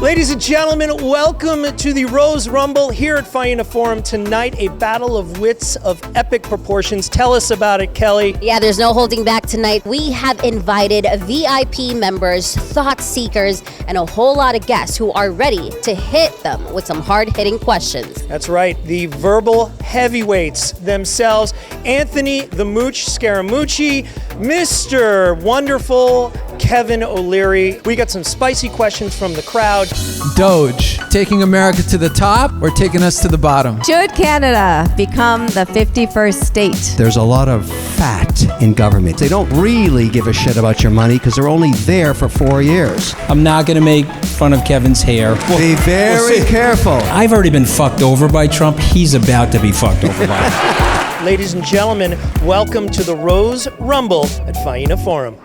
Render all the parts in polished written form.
Ladies and gentlemen, welcome to the Rose Rumble here at Faena Forum. Tonight, a battle of wits of epic proportions. Tell us about it, Kelly. Yeah, there's no holding back tonight. We have invited VIP members, thought seekers, and a whole lot of guests who are ready to hit them with some hard-hitting questions. That's right, the verbal heavyweights themselves. Anthony the Mooch Scaramucci, Mr. Wonderful Kevin O'Leary. We got some spicy questions from the crowd. DOGE, taking America to the top or taking us to the bottom? Should Canada become the 51st state? There's a lot of fat in government. They don't really give a shit about your money because they're only there for 4 years. I'm not going to make fun of Kevin's hair. Be very careful. I've already been fucked over by Trump. He's about to be fucked over by him. Ladies and gentlemen, welcome to the Rose Rumble at Faena Forum.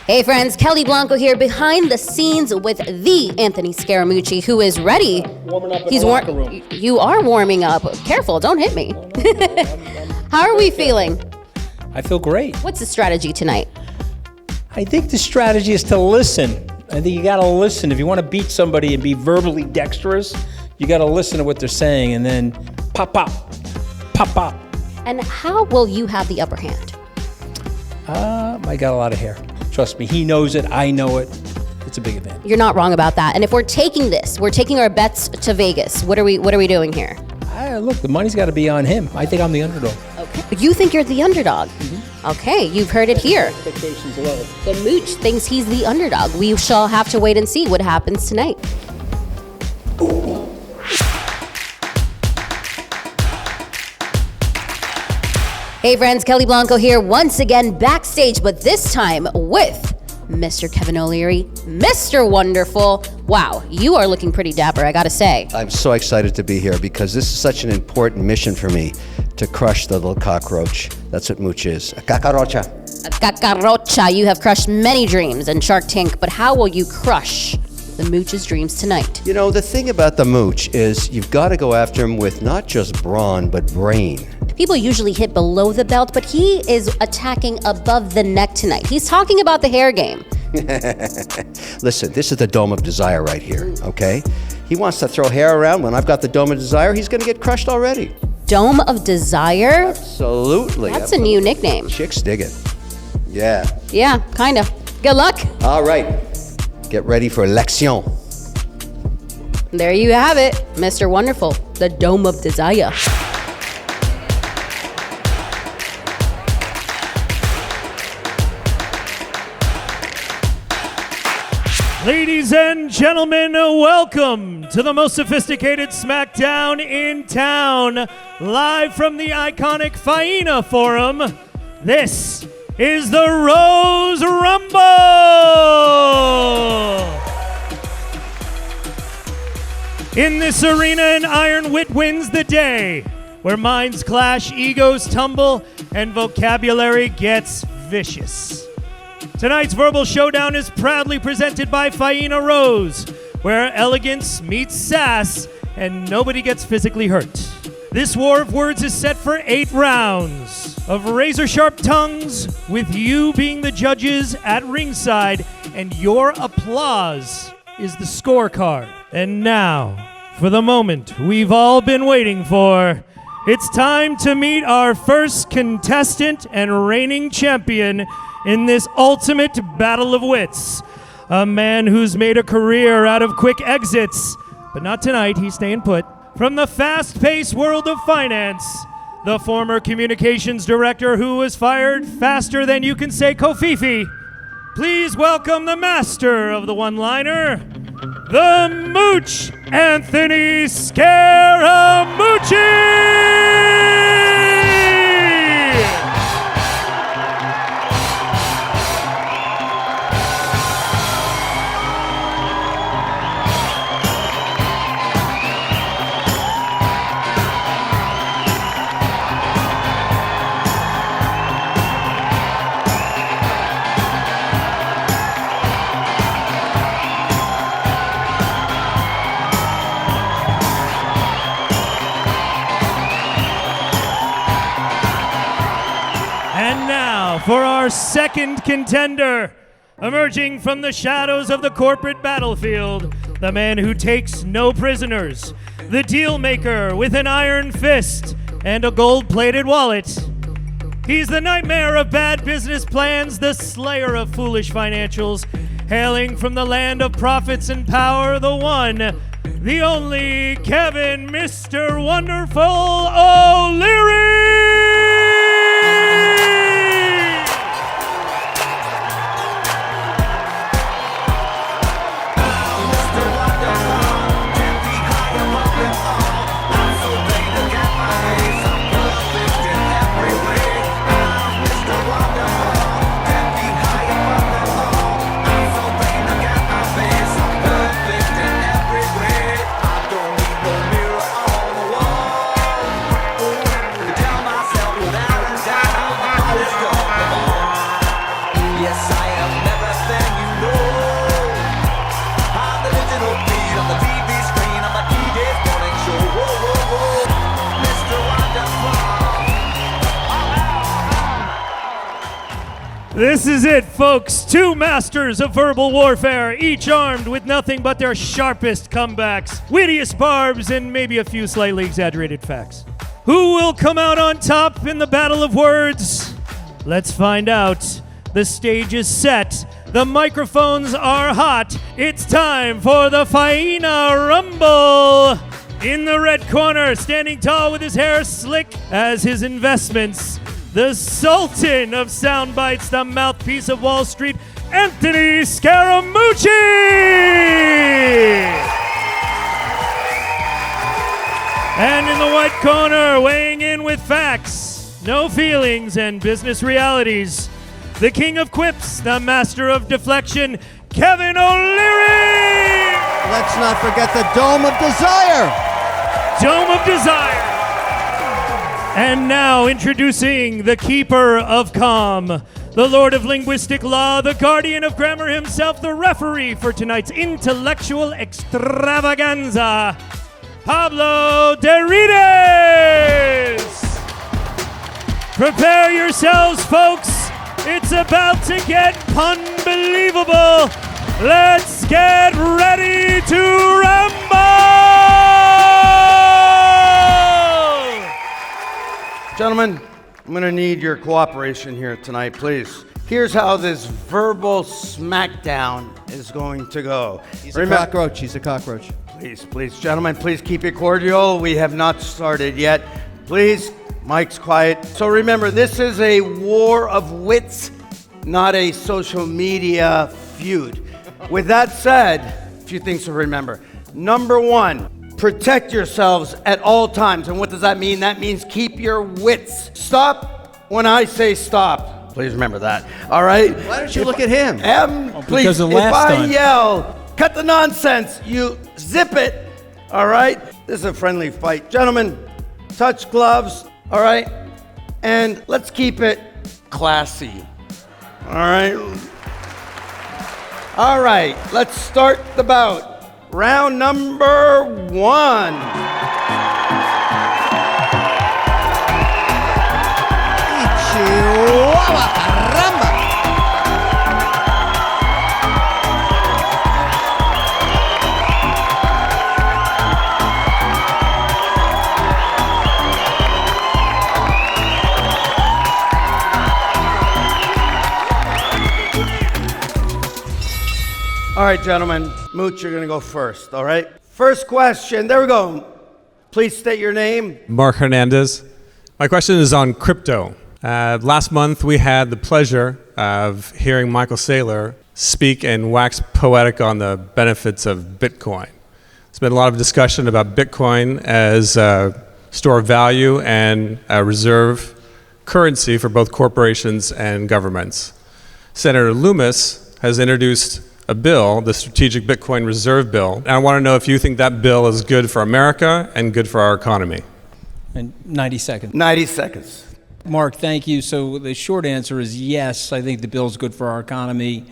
Hey friends, Kelly Blanco here behind the scenes with the Anthony Scaramucci, who is ready. Warming up in the locker room. You are warming up. Careful, don't hit me. How are we feeling? I feel great. What's the strategy tonight? I think the strategy is to listen. I think you got to listen. If you want to beat somebody and be verbally dexterous, you got to listen to what they're saying and then pop, pop, pop, pop. And how will you have the upper hand? I got a lot of hair. Trust me, he knows it, I know it. It's a big event. You're not wrong about that. And if we're taking our bets to Vegas. What are we doing here? Look, the money's got to be on him. I think I'm the underdog. Okay. You think you're the underdog? Mm-hmm. Okay, you've heard it here. Expectations low. The Mooch thinks he's the underdog. We shall have to wait and see what happens tonight. Hey friends, Kelly Blanco here once again backstage, but this time with Mr. Kevin O'Leary, Mr. Wonderful. Wow, you are looking pretty dapper, I gotta say. I'm so excited to be here because this is such an important mission for me to crush the little cockroach. That's what Mooch is. A cacarocha. A cacarocha. You have crushed many dreams in Shark Tank, but how will you crush the Mooch's dreams tonight? You know, the thing about the Mooch is you've got to go after him with not just brawn, but brain. People usually hit below the belt, but he is attacking above the neck tonight. He's talking about the hair game. Listen, this is the Dome of Desire right here, okay? He wants to throw hair around. When I've got the Dome of Desire, he's going to get crushed already. Dome of Desire? Absolutely. That's a new nickname. Chicks dig it. Yeah. Yeah, kind of. Good luck. All right. Get ready for election. There you have it, Mr. Wonderful, the Dome of Desire. Ladies and gentlemen, welcome to the most sophisticated SmackDown in town. Live from the iconic Faena Forum, this is the Rose Rumble! In this arena, an iron wit wins the day, where minds clash, egos tumble, and vocabulary gets vicious. Tonight's verbal showdown is proudly presented by Faena Rose, where elegance meets sass and nobody gets physically hurt. This war of words is set for 8 rounds of razor-sharp tongues, with you being the judges at ringside, and your applause is the scorecard. And now, for the moment we've all been waiting for, it's time to meet our first contestant and reigning champion in this ultimate battle of wits. A man who's made a career out of quick exits, but not tonight, he's staying put. From the fast-paced world of finance, the former communications director who was fired faster than you can say Kofifi. Please welcome the master of the one-liner, the Mooch, Anthony Scaramucci! And now for our second contender, emerging from the shadows of the corporate battlefield, the man who takes no prisoners, the deal maker with an iron fist and a gold-plated wallet. He's the nightmare of bad business plans, the slayer of foolish financials, hailing from the land of profits and power, the one, the only Kevin Mr. Wonderful O'Leary! This is it, folks. Two masters of verbal warfare, each armed with nothing but their sharpest comebacks, wittiest barbs, and maybe a few slightly exaggerated facts. Who will come out on top in the battle of words? Let's find out. The stage is set. The microphones are hot. It's time for the Faena Rumble. In the red corner, standing tall with his hair slick as his investments, the Sultan of sound bites, the mouthpiece of Wall Street, Anthony Scaramucci! And in the white corner, weighing in with facts, no feelings, and business realities, the king of quips, the master of deflection, Kevin O'Leary! Let's not forget the Dome of Desire. Dome of Desire. And now introducing the keeper of calm, the lord of linguistic law, the guardian of grammar himself, the referee for tonight's intellectual extravaganza, Pablo Derrides. Prepare yourselves, folks. It's about to get unbelievable. Let's get ready to rumble! Gentlemen, I'm going to need your cooperation here tonight, please. Here's how this verbal smackdown is going to go. He's a cockroach. He's a cockroach. Please, gentlemen, please keep it cordial. We have not started yet. Please, mic's quiet. So remember, this is a war of wits, not a social media feud. With that said, a few things to remember. Number one, protect yourselves at all times. And what does that mean? That means keep your wits. Stop when I say stop. Please remember that. All right? Why don't you look at him? Please, because of if last I time. yell, cut the nonsense, you zip it. All right? This is a friendly fight. Gentlemen, touch gloves. All right? And let's keep it classy. All right? All right, let's start the bout. Round number one. Chihuahua, caramba. All right, gentlemen. Mooch, you're going to go first, all right? First question. There we go. Please state your name. Mark Hernandez. My question is on crypto. Last month, we had the pleasure of hearing Michael Saylor speak and wax poetic on the benefits of Bitcoin. There's been a lot of discussion about Bitcoin as a store of value and a reserve currency for both corporations and governments. Senator Loomis has introduced a bill, the Strategic Bitcoin Reserve Bill, and I want to know if you think that bill is good for America and good for our economy. And 90 seconds. 90 seconds. Mark, thank you. So the short answer is yes, I think the bill's good for our economy.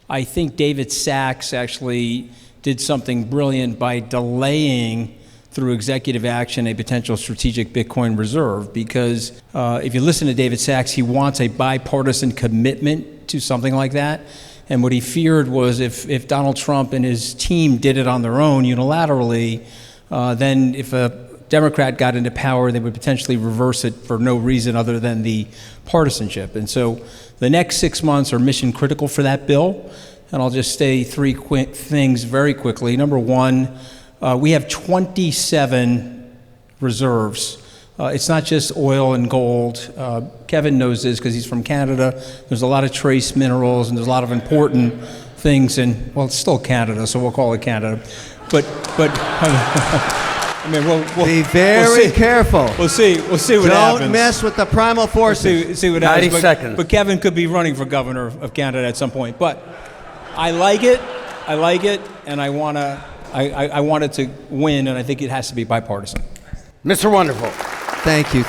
I think David Sachs actually did something brilliant by delaying through executive action, a potential strategic Bitcoin reserve. Because if you listen to David Sachs, he wants a bipartisan commitment to something like that. And what he feared was if Donald Trump and his team did it on their own unilaterally, then if a Democrat got into power, they would potentially reverse it for no reason other than the partisanship. And so the next 6 months are mission critical for that bill. And I'll just say three quick things very quickly. Number one, we have 27 reserves. It's not just oil and gold. Kevin knows this because he's from Canada. There's a lot of trace minerals and there's a lot of important things in, well, it's still Canada, so we'll call it Canada. But I mean, we'll be very careful. We'll see what happens. Don't mess with the primal forces. We'll see what happens. 90 seconds. But Kevin could be running for governor of Canada at some point. But I like it, and I want it to win, and I think it has to be bipartisan. Mr. Wonderful. Thank you.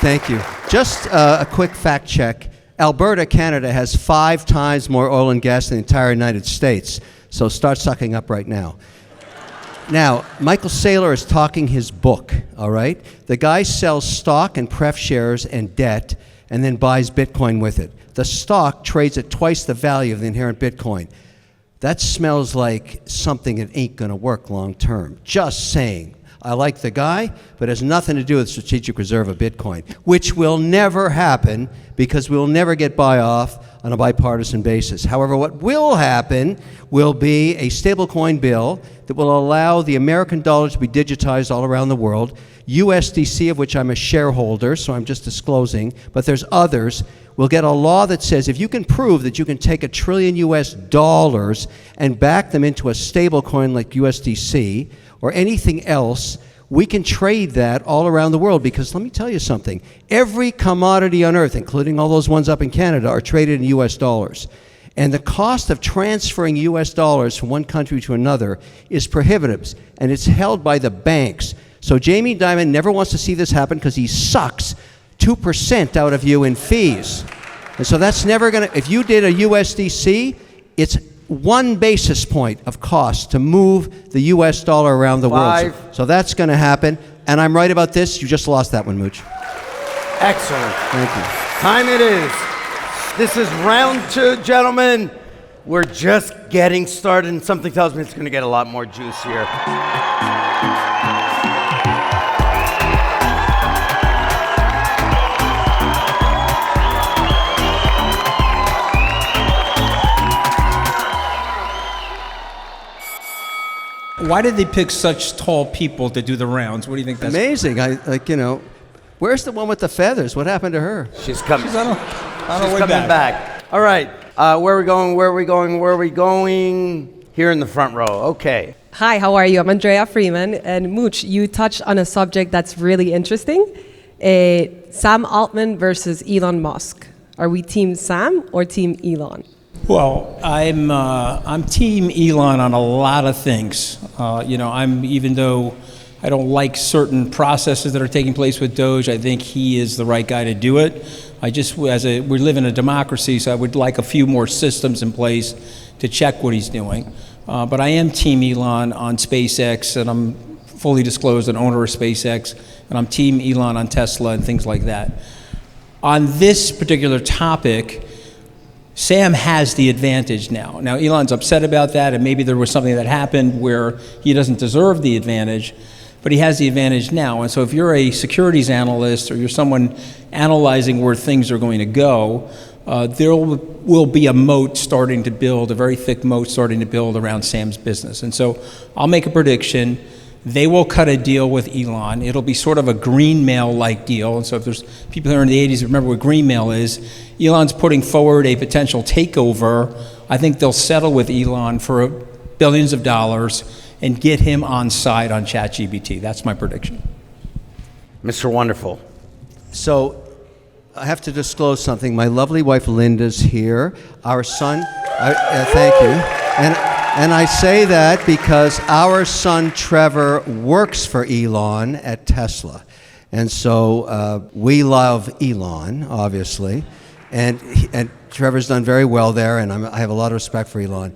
Just a quick fact check. Alberta, Canada has 5 times more oil and gas than the entire United States. So start sucking up right now. Now, Michael Saylor is talking his book, all right? The guy sells stock and pref shares and debt and then buys Bitcoin with it. The stock trades at twice the value of the inherent Bitcoin. That smells like something that ain't going to work long term. Just saying. I like the guy, but it has nothing to do with strategic reserve of Bitcoin, which will never happen because we'll never get buy-off on a bipartisan basis. However, what will happen will be a stablecoin bill that will allow the American dollar to be digitized all around the world. USDC, of which I'm a shareholder, so I'm just disclosing, but there's others, will get a law that says if you can prove that you can take $1 trillion US and back them into a stablecoin like USDC or anything else, we can trade that all around the world. Because let me tell you something, every commodity on earth, including all those ones up in Canada, are traded in US dollars. And the cost of transferring US dollars from one country to another is prohibitive, and it's held by the banks. So Jamie Dimon never wants to see this happen because he sucks 2% out of you in fees. And so that's never going to, if you did a USDC, it's 1 basis point of cost to move the US dollar around the world. So that's going to happen. And I'm right about this. You just lost that one, Mooch. Excellent. Thank you. Time it is. This is round 2, gentlemen. We're just getting started, and something tells me it's going to get a lot more juicier. Why did they pick such tall people to do the rounds? What do you think that's amazing? Where's the one with the feathers? What happened to her? She's coming. She's coming back. All right. Where are we going? Here in the front row. Okay. Hi, how are you? I'm Andrea Freeman. And Mooch, you touched on a subject that's really interesting. Sam Altman versus Elon Musk. Are we team Sam or team Elon? Well, I'm team Elon on a lot of things. Even though I don't like certain processes that are taking place with DOGE, I think he is the right guy to do it. We live in a democracy, so I would like a few more systems in place to check what he's doing. But I am team Elon on SpaceX, and I'm fully disclosed an owner of SpaceX, and I'm team Elon on Tesla and things like that. On this particular topic, Sam has the advantage now. Now, Elon's upset about that, and maybe there was something that happened where he doesn't deserve the advantage, but he has the advantage now. And so if you're a securities analyst or you're someone analyzing where things are going to go, there will be a moat starting to build, a very thick moat starting to build around Sam's business. And so I'll make a prediction. They will cut a deal with Elon. It'll be sort of a Greenmail-like deal. And so if there's people here in the 80s who remember what Greenmail is, Elon's putting forward a potential takeover. I think they'll settle with Elon for billions of dollars and get him on side on ChatGPT. That's my prediction. Mr. Wonderful. So I have to disclose something. My lovely wife Linda's here. Our son, thank you. And I say that because our son Trevor works for Elon at Tesla. And so we love Elon, obviously. And Trevor's done very well there, and I have a lot of respect for Elon.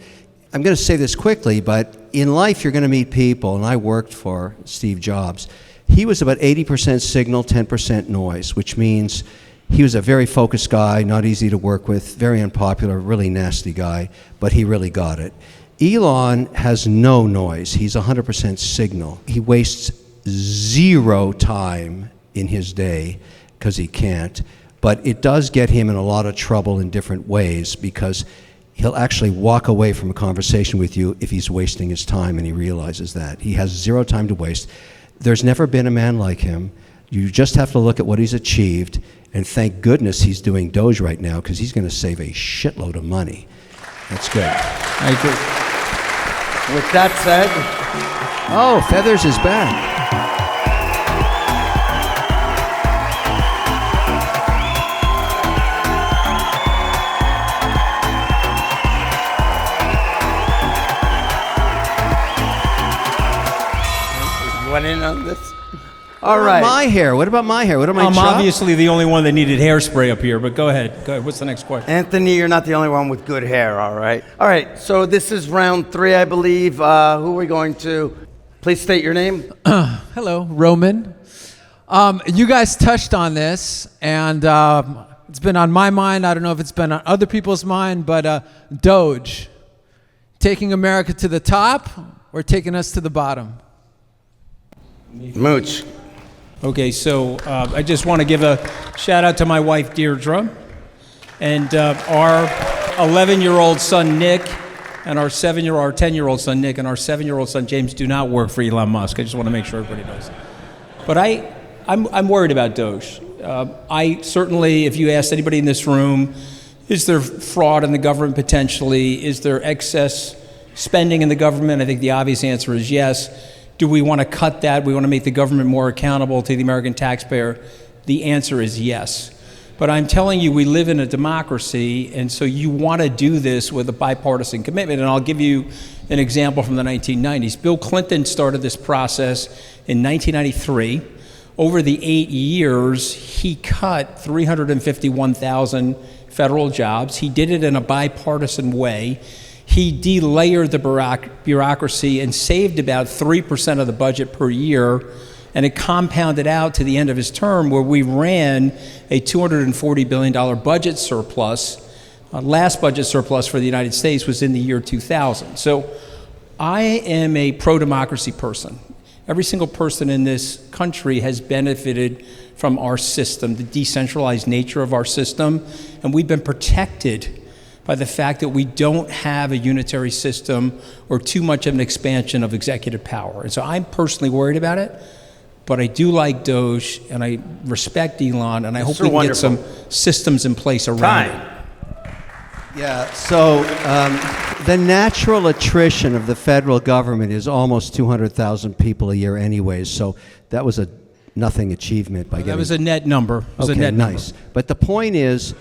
I'm going to say this quickly, but in life you're going to meet people, and I worked for Steve Jobs. He was about 80% signal, 10% noise, which means he was a very focused guy, not easy to work with, very unpopular, really nasty guy, but he really got it. Elon has no noise. He's 100% signal. He wastes 0 time in his day because he can't, but it does get him in a lot of trouble in different ways because he'll actually walk away from a conversation with you if he's wasting his time and he realizes that. He has 0 time to waste. There's never been a man like him. You just have to look at what he's achieved, and thank goodness he's doing DOGE right now because he's going to save a shitload of money. That's good. I agree. With that said, Oh, Feathers is back. you went in on this? All right. My hair. What about my hair? What am I? I'm obviously the only one that needed hairspray up here, but go ahead. Go ahead. What's the next question? Anthony, you're not the only one with good hair, all right? All right, so this is round 3, I believe. Who are we going to? Please state your name. Hello, Roman. You guys touched on this, and it's been on my mind. I don't know if it's been on other people's mind, but DOGE, taking America to the top or taking us to the bottom? Mooch. Okay, so I just want to give a shout out to my wife, Deirdre, and our 11-year-old son, Nick, and our 10-year-old son, Nick, and our 7-year-old son, James, do not work for Elon Musk. I just want to make sure everybody knows. But I'm worried about DOGE. I certainly, if you asked anybody in this room, is there fraud in the government potentially? Is there excess spending in the government? I think the obvious answer is yes. Do we want to cut that? We want to make the government more accountable to the American taxpayer? The answer is yes. But I'm telling you, we live in a democracy, and so you want to do this with a bipartisan commitment. And I'll give you an example from the 1990s. Bill Clinton started this process in 1993. Over the 8 years, he cut 351,000 federal jobs. He did it in a bipartisan way. He delayered the bureaucracy and saved about 3% of the budget per year, and it compounded out to the end of his term where we ran a $240 billion budget surplus. Last budget surplus for the United States was in the year 2000. So I am a pro-democracy person. Every single person in this country has benefited from our system, the decentralized nature of our system, and we've been protected by the fact that we don't have a unitary system or too much of an expansion of executive power. And so I'm personally worried about it, but I do like DOGE, and I respect Elon, and I hope we can get some systems in place around it. Yeah, so the natural attrition of the federal government is almost 200,000 people a year anyways, so that was a nothing achievement by getting... That was a net number. Okay, nice. But the point is,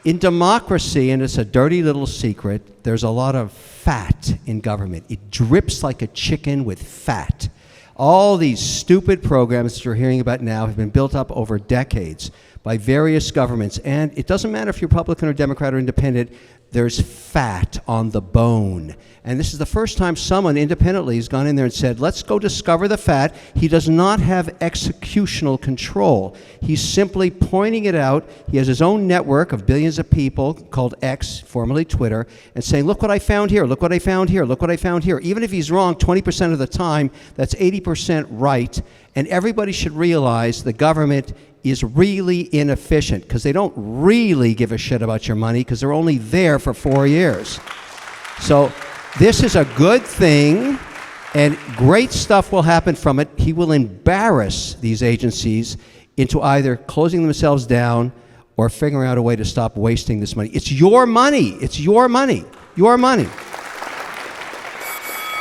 in democracy, and it's a dirty little secret, there's a lot of fat in government. It drips like a chicken with fat. All these stupid programs that you're hearing about now have been built up over decades by various governments, and it doesn't matter if you're Republican or Democrat or Independent, there's fat on the bone. And this is the first time someone independently has gone in there and said, let's go discover the fat. He does not have executional control. He's simply pointing it out. He has his own network of billions of people called X, formerly Twitter, and saying, look what I found here, look what I found here, look what I found here. Even if he's wrong 20% of the time, that's 80% right. And everybody should realize the government is really inefficient because they don't really give a shit about your money because they're only there for 4 years. So this is a good thing, and great stuff will happen from it. He will embarrass these agencies into either closing themselves down or figuring out a way to stop wasting this money. It's your money. It's your money. Your money.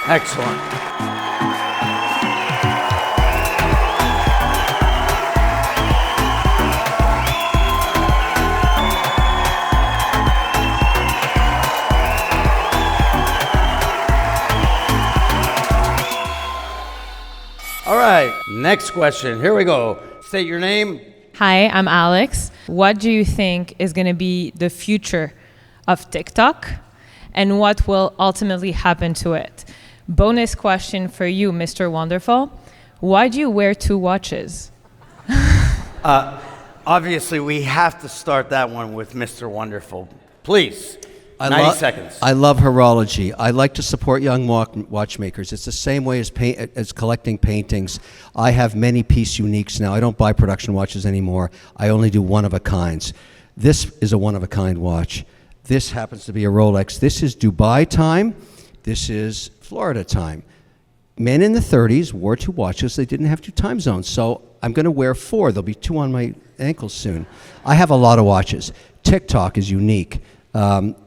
Excellent. All right, next question. Here we go. State your name. Hi, I'm Alex. What do you think is going to be the future of TikTok, and what will ultimately happen to it? Bonus question for you, Mr. Wonderful. Why do you wear 2 watches? Obviously, we have to start that one with Mr. Wonderful. Please, 90 seconds. I love horology. I like to support young watchmakers. It's the same way as collecting paintings. I have many piece uniques now. I don't buy production watches anymore. I only do one-of-a-kinds. This is a one-of-a-kind watch. This happens to be a Rolex. This is Dubai time. This is Florida time. Men in the 30s wore 2 watches. They didn't have 2 time zones. So I'm going to wear 4. There'll be 2 on my ankles soon. I have a lot of watches. TikTok is unique.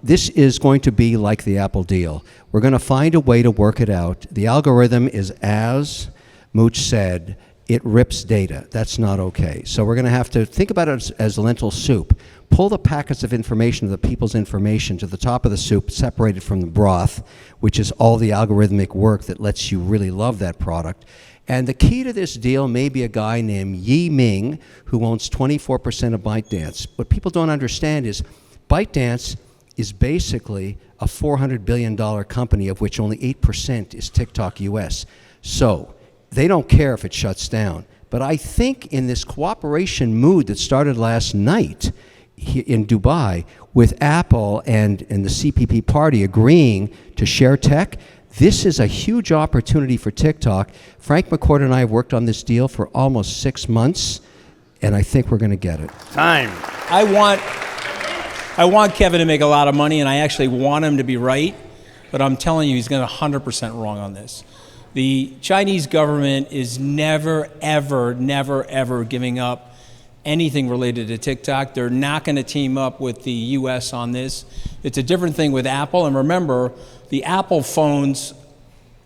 This is going to be like the Apple deal. We're going to find a way to work it out. The algorithm is, as Mooch said, it rips data. That's not okay. So we're going to have to think about it as lentil soup. Pull the packets of information of the people's information to the top of the soup, separated from the broth, which is all the algorithmic work that lets you really love that product. And the key to this deal may be a guy named Yi Ming, who owns 24% of ByteDance. What people don't understand is ByteDance is basically a $400 billion company, of which only 8% is TikTok US. So they don't care if it shuts down. But I think in this cooperation mood that started last night in Dubai with Apple and the CPP party agreeing to share tech, this is a huge opportunity for TikTok. Frank McCourt and I have worked on this deal for almost 6 months, and I think we're going to get it. Time. I want Kevin to make a lot of money, and I actually want him to be right, but I'm telling you, he's going to 100% wrong on this. The Chinese government is never, ever giving up anything related to TikTok. They're not going to team up with the US on this. It's a different thing with Apple. And remember, the Apple phones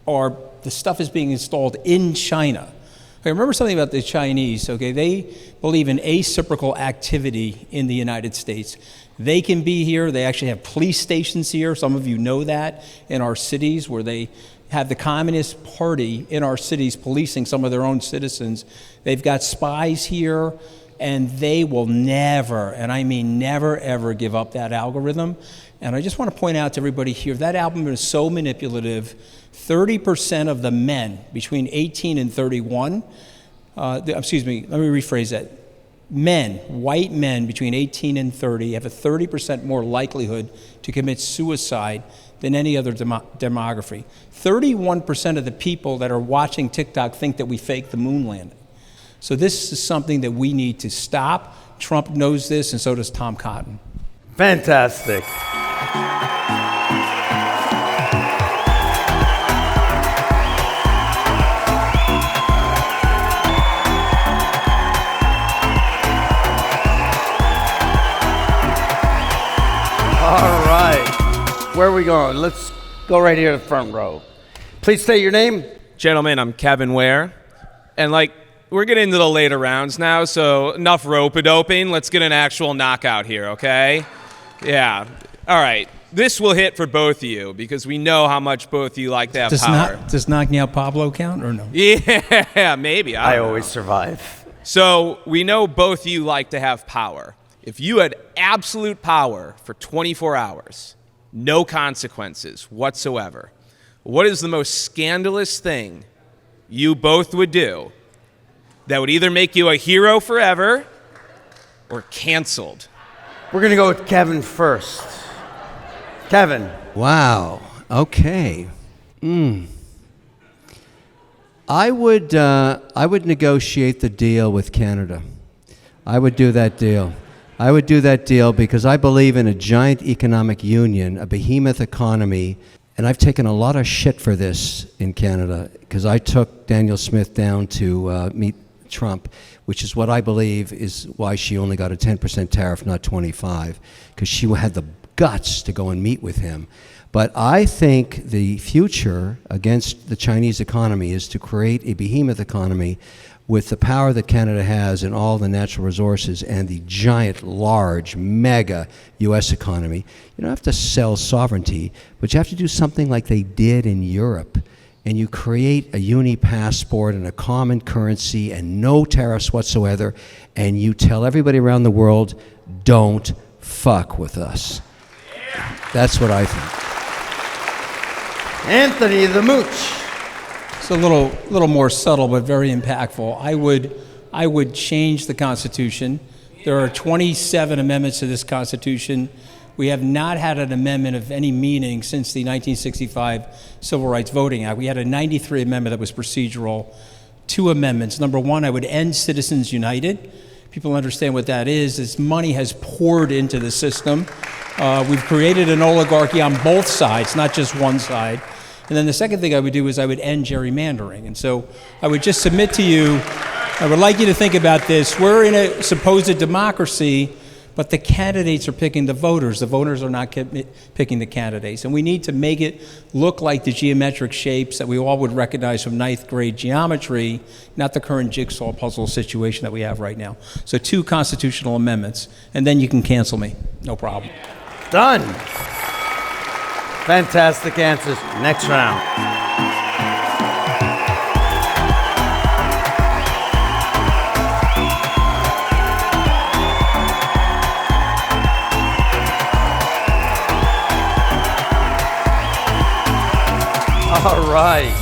the stuff is being installed in China. Okay, remember something about the Chinese, okay? They believe in asymmetrical activity in the United States. They can be here. They actually have police stations here. Some of you know that in our cities, where they have the Communist Party in our cities policing some of their own citizens. They've got spies here, and they will never, and I mean never, ever give up that algorithm. And I just want to point out to everybody here, that algorithm is so manipulative. 30% of the men between 18 and 31, excuse me, let me rephrase that. Men, white men between 18 and 30 have a 30% more likelihood to commit suicide than any other demography. 31% of the people that are watching TikTok think that we faked the moon landing. So this is something that we need to stop. Trump knows this, and so does Tom Cotton. Fantastic. All right. Where are we going? Let's go right here to the front row. Please state your name. Gentlemen, I'm Kevin Ware. And we're getting into the later rounds now, so enough rope-a-doping. Let's get an actual knockout here, okay? Yeah. All right. This will hit for both of you because we know how much both of you like to have power. Does knocking out Pablo count or no? Yeah, maybe. I always survive. So we know both of you like to have power. If you had absolute power for 24 hours, no consequences whatsoever, what is the most scandalous thing you both would do that would either make you a hero forever or canceled? We're going to go with Kevin first. Kevin. Wow. Okay. I would negotiate the deal with Canada. I would do that deal. I would do that deal because I believe in a giant economic union, a behemoth economy, and I've taken a lot of shit for this in Canada because I took Danielle Smith down to meet Trump, which is what I believe is why she only got a 10% tariff, not 25, because she had the guts to go and meet with him. But I think the future against the Chinese economy is to create a behemoth economy with the power that Canada has and all the natural resources and the giant, large, mega U.S. economy. You don't have to sell sovereignty, but you have to do something like they did in Europe. And you create a uni-passport and a common currency and no tariffs whatsoever, and you tell everybody around the world, don't fuck with us. That's what I think. Anthony the Mooch. It's a little more subtle, but very impactful. I would change the Constitution. There are 27 amendments to this Constitution. We have not had an amendment of any meaning since the 1965 Civil Rights Voting Act. We had a 93 amendment that was procedural. 2 amendments. Number 1, I would end Citizens United. People understand what that is. This money has poured into the system. We've created an oligarchy on both sides, not just one side. And then the second thing I would do is I would end gerrymandering. And so I would just submit to you, I would like you to think about this. We're in a supposed democracy, but the candidates are picking the voters. The voters are not picking the candidates. And we need to make it look like the geometric shapes that we all would recognize from 9th grade geometry, not the current jigsaw puzzle situation that we have right now. So 2 constitutional amendments, and then you can cancel me. No problem. Done. Fantastic answers. Next round. All right,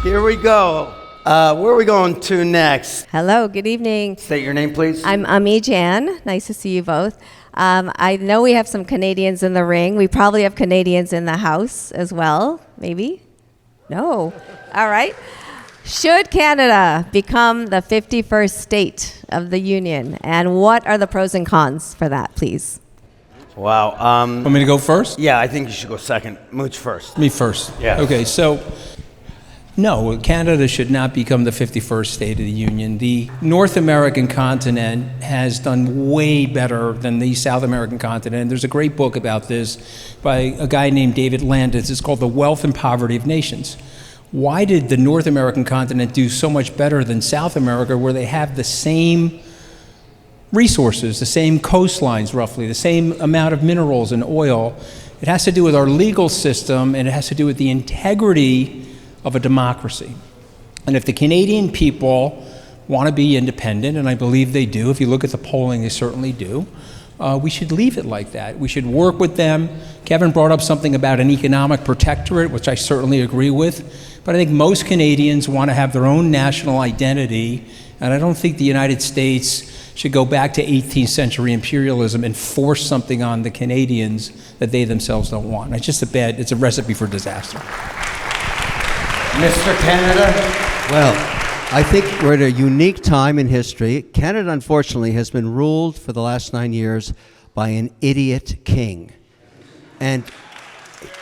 here we go. Where are we going to next? Hello, good evening. State your name, please. I'm Ami Jan. Nice to see you both. I know we have some Canadians in the ring. We probably have Canadians in the house as well, maybe? No. All right. Should Canada become the 51st state of the Union? And what are the pros and cons for that, please? Wow. Want me to go first? Yeah, I think you should go second. Mooch first. Me first. Yeah. Okay, so no, Canada should not become the 51st state of the Union. The North American continent has done way better than the South American continent. There's a great book about this by a guy named David Landis. It's called The Wealth and Poverty of Nations. Why did the North American continent do so much better than South America, where they have the same resources, the same coastlines roughly, the same amount of minerals and oil? It has to do with our legal system, and it has to do with the integrity of a democracy. And if the Canadian people want to be independent, and I believe they do, if you look at the polling, they certainly do, we should leave it like that. We should work with them. Kevin brought up something about an economic protectorate, which I certainly agree with, but I think most Canadians want to have their own national identity, and I don't think the United States should go back to 18th century imperialism and force something on the Canadians that they themselves don't want. It's just it's a recipe for disaster. Mr. Canada? Well, I think we're at a unique time in history. Canada, unfortunately, has been ruled for the last 9 years by an idiot king. And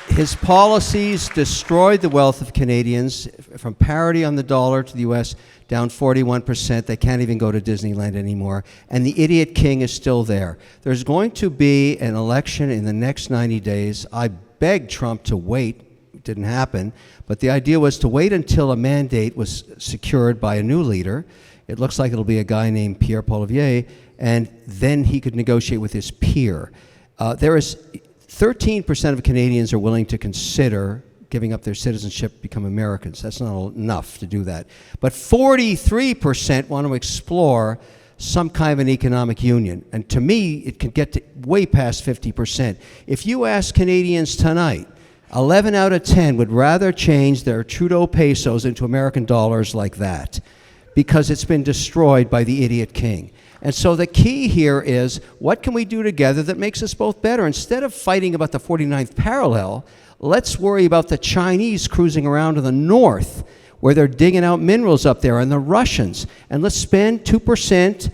his policies destroyed the wealth of Canadians, from parity on the dollar to the U.S., down 41%. They can't even go to Disneyland anymore. And the idiot king is still there. There's going to be an election in the next 90 days. I begged Trump to wait. It didn't happen. But the idea was to wait until a mandate was secured by a new leader. It looks like it'll be a guy named Pierre Poilievre, and then he could negotiate with his peer. There is 13% of Canadians are willing to consider giving up their citizenship, become Americans. That's not enough to do that. But 43% want to explore some kind of an economic union. And to me, it can get to way past 50%. If you ask Canadians tonight, 11 out of 10 would rather change their Trudeau pesos into American dollars like that, because it's been destroyed by the idiot king. And so the key here is, what can we do together that makes us both better? Instead of fighting about the 49th parallel, let's worry about the Chinese cruising around to the north, where they're digging out minerals up there, and the Russians. And let's spend 2%.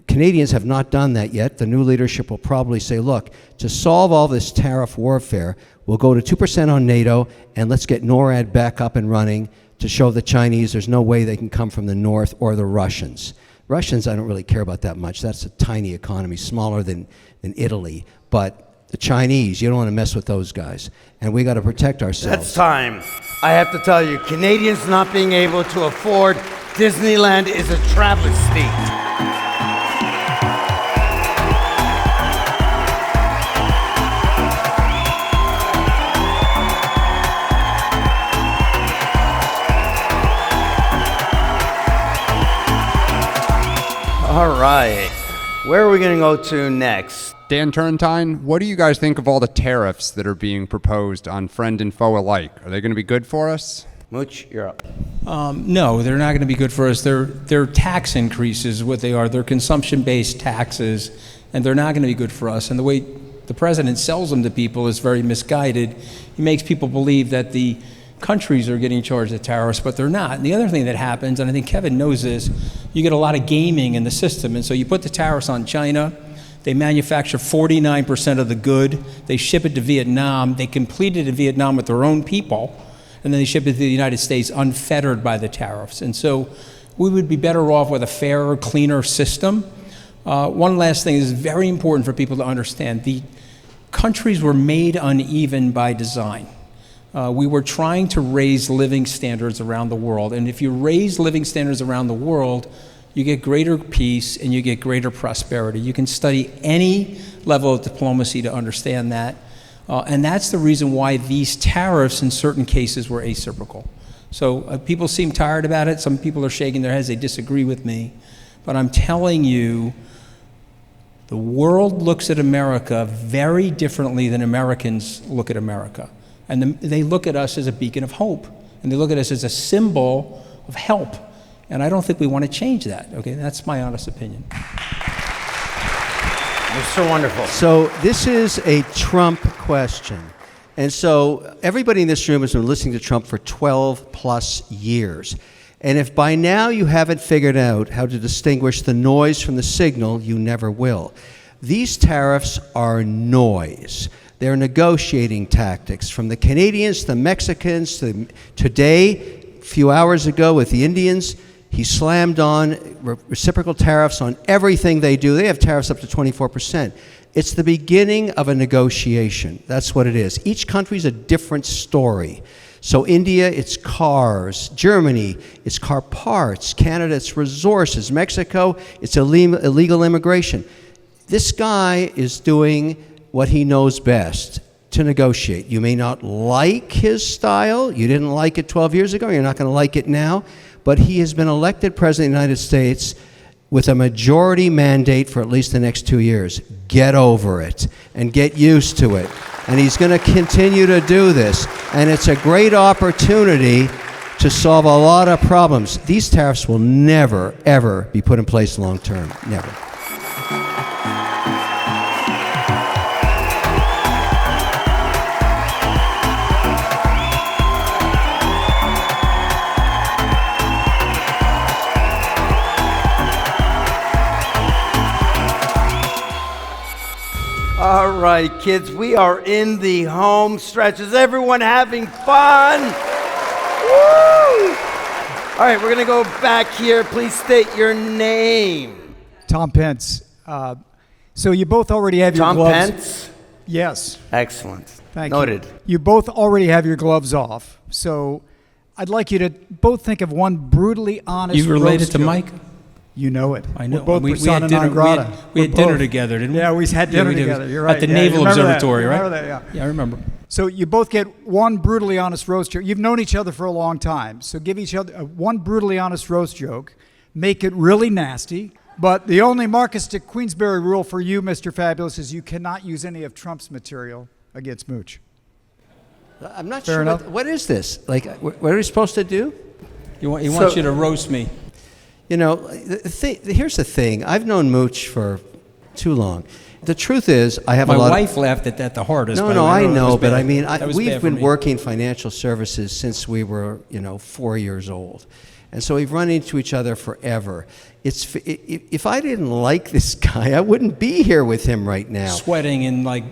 Canadians have not done that yet. The new leadership will probably say, look, to solve all this tariff warfare, we'll go to 2% on NATO, and let's get NORAD back up and running to show the Chinese there's no way they can come from the north, or the Russians. Russians, I don't really care about that much. That's a tiny economy, smaller than Italy. But the Chinese, you don't want to mess with those guys. And we got to protect ourselves. That's time. I have to tell you, Canadians not being able to afford Disneyland is a travesty. All right. Where are we going to go to next? Dan Turrentine, what do you guys think of all the tariffs that are being proposed on friend and foe alike? Are they going to be good for us? Mooch, you're up. No, they're not going to be good for us. They're tax increases, what they are. They're consumption-based taxes, and they're not going to be good for us. And the way the president sells them to people is very misguided. He makes people believe that the countries are getting charged the tariffs, but they're not. And the other thing that happens, and I think Kevin knows this, you get a lot of gaming in the system. And so you put the tariffs on China. They manufacture 49% of the good. They ship it to Vietnam. They complete it in Vietnam with their own people. And then they ship it to the United States unfettered by the tariffs. And so we would be better off with a fairer, cleaner system. One last thing is very important for people to understand. The countries were made uneven by design. We were trying to raise living standards around the world. And if you raise living standards around the world, you get greater peace and you get greater prosperity. You can study any level of diplomacy to understand that. And that's the reason why these tariffs in certain cases were asymmetrical. So people seem tired about it. Some people are shaking their heads. They disagree with me. But I'm telling you, the world looks at America very differently than Americans look at America. And they look at us as a beacon of hope. And they look at us as a symbol of help. And I don't think we want to change that. Okay, that's my honest opinion. You're so wonderful. So this is a Trump question. And so everybody in this room has been listening to Trump for 12 plus years. And if by now you haven't figured out how to distinguish the noise from the signal, you never will. These tariffs are noise. They're negotiating tactics from the Canadians to the Mexicans to today, a few hours ago with the Indians. He slammed on reciprocal tariffs on everything they do. They have tariffs up to 24%. It's the beginning of a negotiation. That's what it is. Each country's a different story. So India, it's cars. Germany, it's car parts. Canada, it's resources. Mexico, it's illegal immigration. This guy is doing what he knows best, to negotiate. You may not like his style. You didn't like it 12 years ago. You're not going to like it now. But he has been elected president of the United States with a majority mandate for at least the next 2 years. Get over it and get used to it. And he's going to continue to do this. And it's a great opportunity to solve a lot of problems. These tariffs will never, ever be put in place long term. Never. All right, kids, we are in the home stretch. Is everyone having fun? Woo! All right, we're going to go back here. Please state your name. Tom Pence. So you both already have your Tom gloves. Pence? Yes. Excellent. Thank Noted. You both already have your gloves off. So I'd like you to both think of one brutally honest You related roast to joke. Mike? You know it. I know. We're both we persona had dinner, non grata. we had dinner together, didn't we? Yeah, we had dinner we did. together. You're right. At the Yeah, Naval remember that. Observatory, right? Remember that, yeah. Yeah, I remember. So you both get one brutally honest roast joke. You've known each other for a long time. So give each other one brutally honest roast joke. Make it really nasty. But the only Marcus de Queensberry rule for you, Mr. Fabulous, is you cannot use any of Trump's material against Mooch. I'm not Fair sure. enough. What is this? Like, what are we supposed to do? He wants you to roast me. You know, here's the thing. I've known Mooch for too long. The truth is, I have My a lot. My wife laughed at that the hardest. No, by no, the way. I That know, was but bad. I mean, That was we've bad for been me. working financial services since we were, 4 years old, and so we've run into each other forever. If I didn't like this guy, I wouldn't be here with him right now. Sweating in like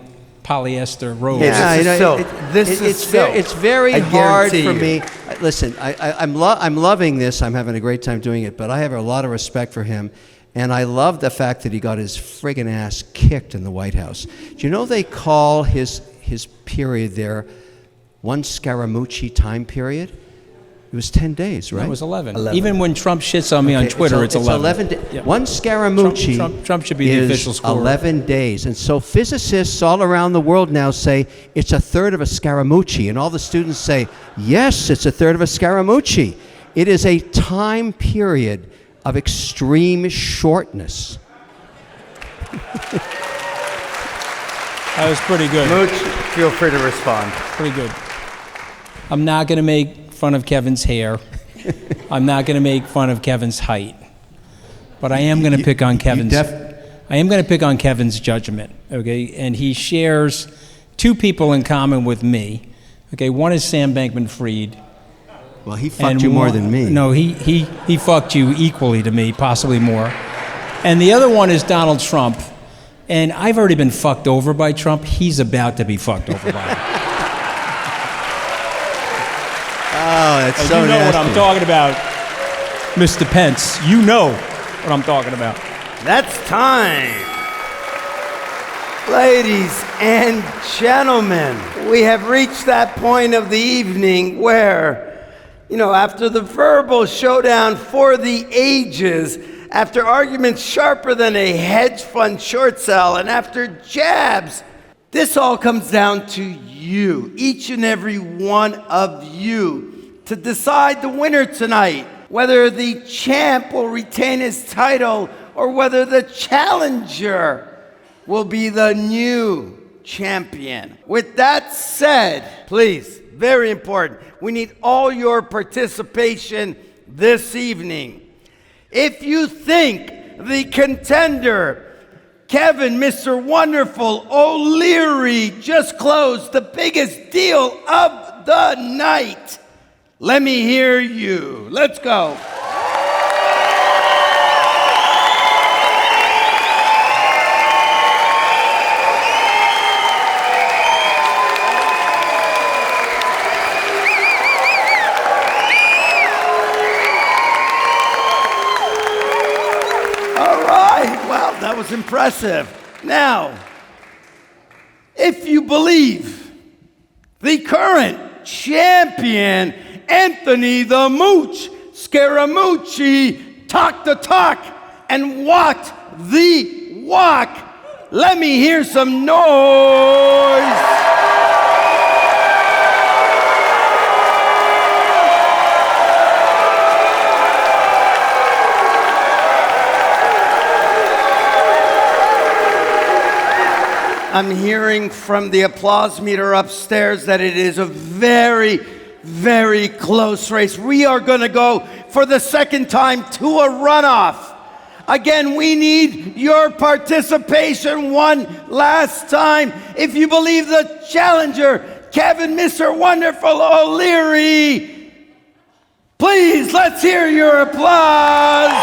polyester robes. Yeah, this is silk. It's very I hard guarantee for you. me. Listen, I'm loving this. I'm having a great time doing it, but I have a lot of respect for him. And I love the fact that he got his friggin' ass kicked in the White House. Do you know they call his period there one Scaramucci time period? It was 10 days, right? It was 11. Even when Trump shits on me on Twitter, it's 11. Yeah. One Scaramucci Trump should be the is official scorer. 11 days. And so physicists all around the world now say it's a third of a Scaramucci. And all the students say, yes, it's a third of a Scaramucci. It is a time period of extreme shortness. That was pretty good. Mooch, feel free to respond. Pretty good. I'm not going to make fun fun of Kevin's hair. I'm not going to make fun of Kevin's height. But I am going to pick on Kevin's. I am going to pick on Kevin's judgment. Okay, and he shares two people in common with me. Okay, one is Sam Bankman-Fried. Well, he fucked you more than me. No, he fucked you equally to me, possibly more. And the other one is Donald Trump. And I've already been fucked over by Trump. He's about to be fucked over by him. Oh, that's so You know nasty. what I'm talking about, Mr. Pence. You know what I'm talking about. That's time. Ladies and gentlemen, we have reached that point of the evening where, after the verbal showdown for the ages, after arguments sharper than a hedge fund short sell, and after jabs, this all comes down to you, each and every one of you, to decide the winner tonight, whether the champ will retain his title or whether the challenger will be the new champion. With that said, please, very important, we need all your participation this evening. If you think the contender, Kevin, Mr. Wonderful O'Leary, just closed the biggest deal of the night, let me hear you. Let's go. That was impressive. Now, if you believe the current champion, Anthony the Mooch Scaramucci, talked the talk and walked the walk, let me hear some noise. I'm hearing from the applause meter upstairs that it is a very, very close race. We are going to go for the second time to a runoff. Again, we need your participation one last time. If you believe the challenger, Kevin, Mr. Wonderful O'Leary, please, let's hear your applause.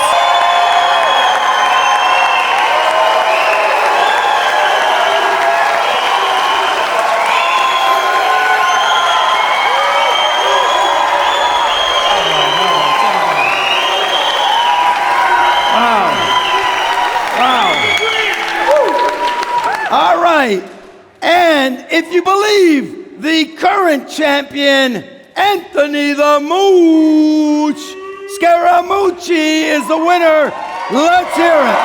All right, and if you believe the current champion, Anthony the Mooch Scaramucci, is the winner, let's hear it.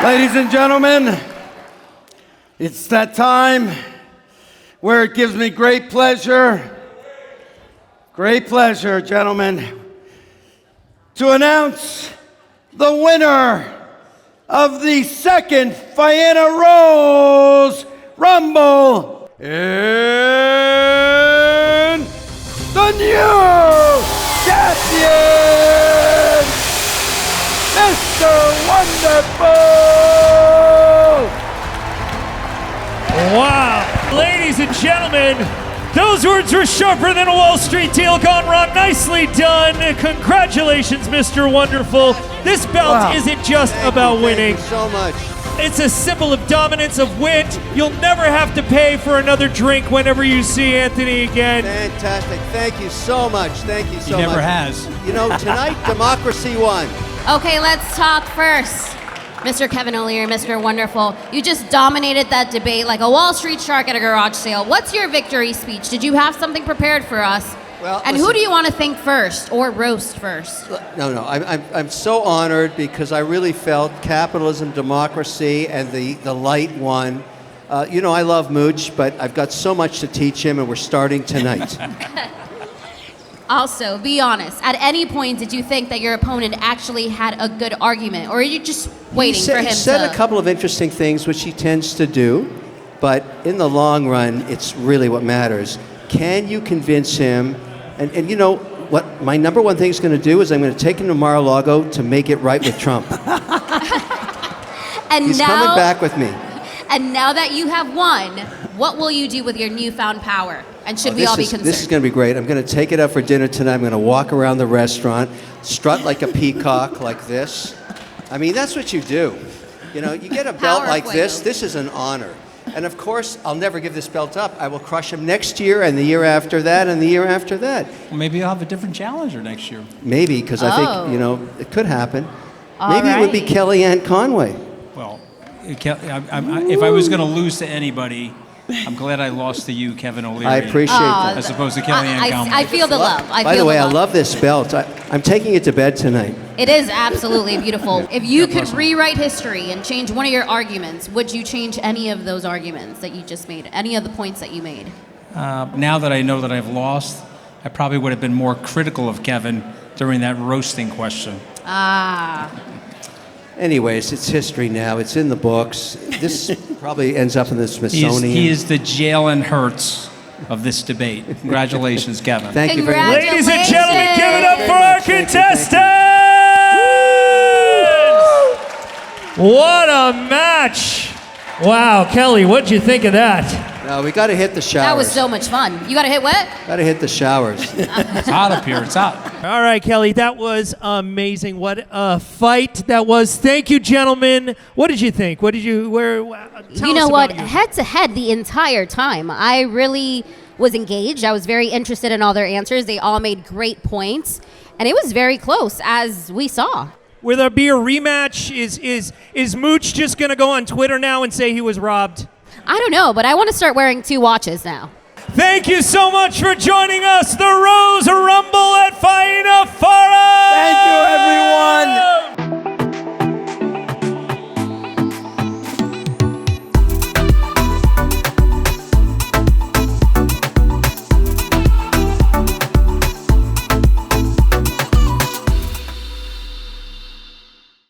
Ladies and gentlemen, it's that time where it gives me great pleasure, gentlemen, to announce the winner of the second Faena Rose Rumble and the new champion, Mr. Wonderful. Wow. Ladies and gentlemen, those words were sharper than a Wall Street deal gone wrong. Nicely done. Congratulations, Mr. Wonderful. This belt isn't just about winning. Thank you so much. It's a symbol of dominance, of wit. You'll never have to pay for another drink whenever you see Anthony again. Fantastic. Thank you so much. Thank you so much. He never has. Tonight, democracy won. Okay, let's talk first. Mr. Kevin O'Leary, Mr. Wonderful, you just dominated that debate like a Wall Street shark at a garage sale. What's your victory speech? Did you have something prepared for us? Well, and listen, who do you want to thank first or roast first? No. I'm so honored because I really felt capitalism, democracy, and the light won. I love Mooch, but I've got so much to teach him, and we're starting tonight. Also, be honest. At any point, did you think that your opponent actually had a good argument, or are you just waiting for him He said to? a couple of interesting things, which he tends to do, but in the long run, it's really what matters. Can you convince him? And you know what? My number one thing is going to do is I'm going to take him to Mar-a-Lago to make it right with Trump. And He's now, coming back with me. And now that you have won, what will you do with your newfound power? And should we all be concerned? This is going to be great. I'm going to take it out for dinner tonight. I'm going to walk around the restaurant, strut like a peacock, like this. I mean, that's what you do. You know, you get a belt like this. This is an honor. And of course, I'll never give this belt up. I will crush him next year, and the year after that, and the year after that. Well, maybe you'll have a different challenger next year. Maybe, because I think, you know, it could happen. All Maybe it would be right. Kellyanne Conway. Well, if I was going to lose to anybody, I'm glad I lost to you, Kevin O'Leary. I appreciate that. As opposed to Kellyanne Conway. I feel the love. By the way, I love this belt. I'm taking it to bed tonight. It is absolutely beautiful. If you could rewrite history and change one of your arguments, would you change any of those arguments that you just made? Any of the points that you made? Now that I know that I've lost, I probably would have been more critical of Kevin during that roasting question. Anyways, it's history now. It's in the books. This probably ends up in the Smithsonian. He is the Jalen Hurts of this debate. Congratulations, Kevin. Thank you very much. Ladies and gentlemen, give it up for our contestants! What a match! Wow, Kelly, what'd you think of that? No, we got to hit the showers. That was so much fun. You got to hit what? Got to hit the showers. It's hot up here. It's hot. All right, Kelly, that was amazing. What a fight that was. Thank you, gentlemen. What did you think? What did you, tell You us know what? about it. Head to head the entire time. I really was engaged. I was very interested in all their answers. They all made great points. And it was very close, as we saw. Will there be a rematch? Is Mooch just going to go on Twitter now and say he was robbed? I don't know, but I want to start wearing 2 watches now. Thank you so much for joining us, the Rose Rumble at Faena Forum!